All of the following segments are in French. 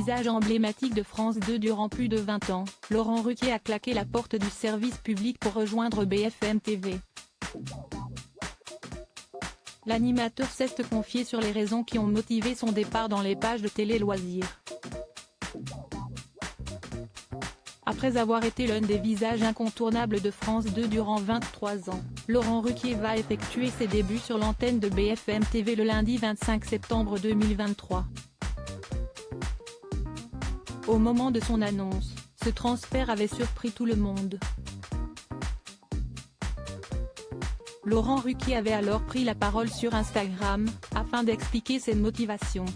visage emblématique de France 2 durant plus de 20 ans, Laurent Ruquier a claqué la porte du service public pour rejoindre BFM TV. L'animateur s'est confié sur les raisons qui ont motivé son départ dans les pages de télé-loisirs. Après avoir été l'un des visages incontournables de France 2 durant 23 ans, Laurent Ruquier va effectuer ses débuts sur l'antenne de BFM TV le lundi 25 septembre 2023. Au moment de son annonce, ce transfert avait surpris tout le monde. Laurent Ruquier avait alors pris la parole sur Instagram, afin d'expliquer ses motivations.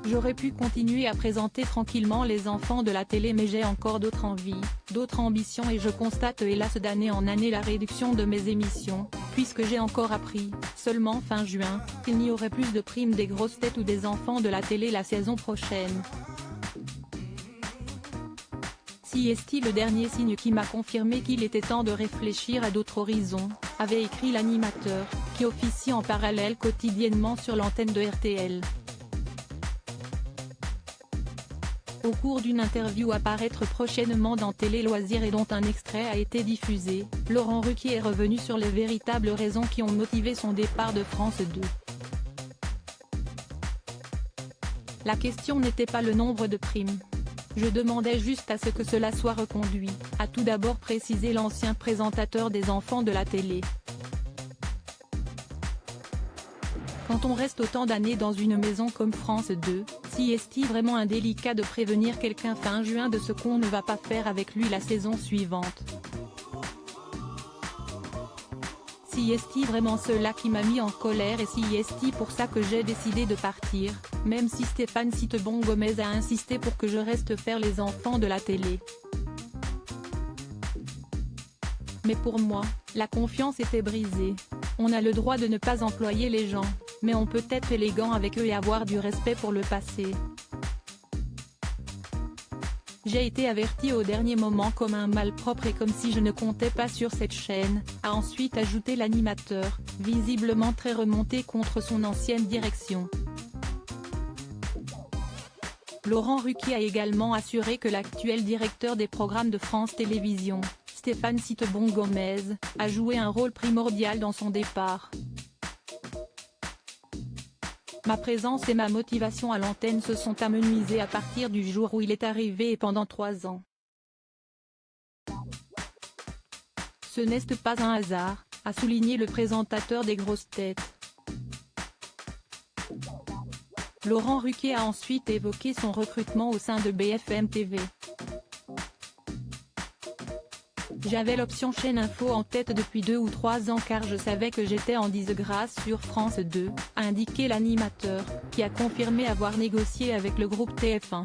J'aurais pu continuer à présenter tranquillement les enfants de la télé, mais j'ai encore d'autres envies, d'autres ambitions, et je constate hélas d'année en année la réduction de mes émissions, puisque j'ai encore appris, seulement fin juin, qu'il n'y aurait plus de primes des grosses têtes ou des enfants de la télé la saison prochaine. CST, le dernier signe qui m'a confirmé qu'il était temps de réfléchir à d'autres horizons, avait écrit l'animateur, qui officie en parallèle quotidiennement sur l'antenne de RTL. Au cours d'une interview à paraître prochainement dans Télé Loisirs et dont un extrait a été diffusé, Laurent Ruquier est revenu sur les véritables raisons qui ont motivé son départ de France 2. La question n'était pas le nombre de primes. Je demandais juste à ce que cela soit reconduit, a tout d'abord précisé l'ancien présentateur des enfants de la télé. Quand on reste autant d'années dans une maison comme France 2, est-il vraiment indélicat de prévenir quelqu'un fin juin de ce qu'on ne va pas faire avec lui la saison suivante? Est-il vraiment cela qui m'a mis en colère, et est-il pour ça que j'ai décidé de partir, même si Stéphane Citebon-Gomez a insisté pour que je reste faire les enfants de la télé. Mais pour moi, la confiance était brisée. On a le droit de ne pas employer les gens, mais on peut être élégant avec eux et avoir du respect pour le passé. J'ai été averti au dernier moment comme un malpropre et comme si je ne comptais pas sur cette chaîne, a ensuite ajouté l'animateur, visiblement très remonté contre son ancienne direction. Laurent Ruquier a également assuré que l'actuel directeur des programmes de France Télévisions, Stéphane Citebon-Gomez, a joué un rôle primordial dans son départ. Ma présence et ma motivation à l'antenne se sont amenuisées à partir du jour où il est arrivé et pendant 3 ans. Ce n'est pas un hasard, a souligné le présentateur des grosses têtes. Laurent Ruquier a ensuite évoqué son recrutement au sein de BFM TV. J'avais l'option chaîne info en tête depuis 2 ou 3 ans car je savais que j'étais en disgrâce sur France 2, a indiqué l'animateur, qui a confirmé avoir négocié avec le groupe TF1.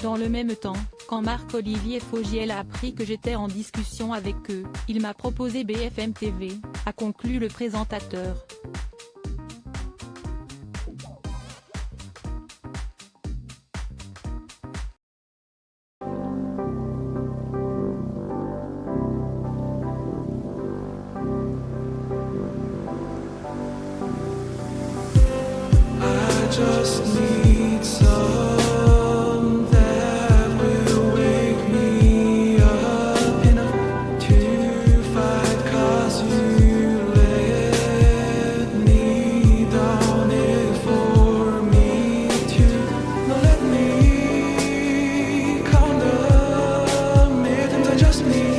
Dans le même temps, quand Marc-Olivier Fogiel a appris que j'étais en discussion avec eux, il m'a proposé BFM TV, a conclu le présentateur. Just need some that will wake me up enough to fight, 'cause you let me down it for me to not let me count the minutes. I just need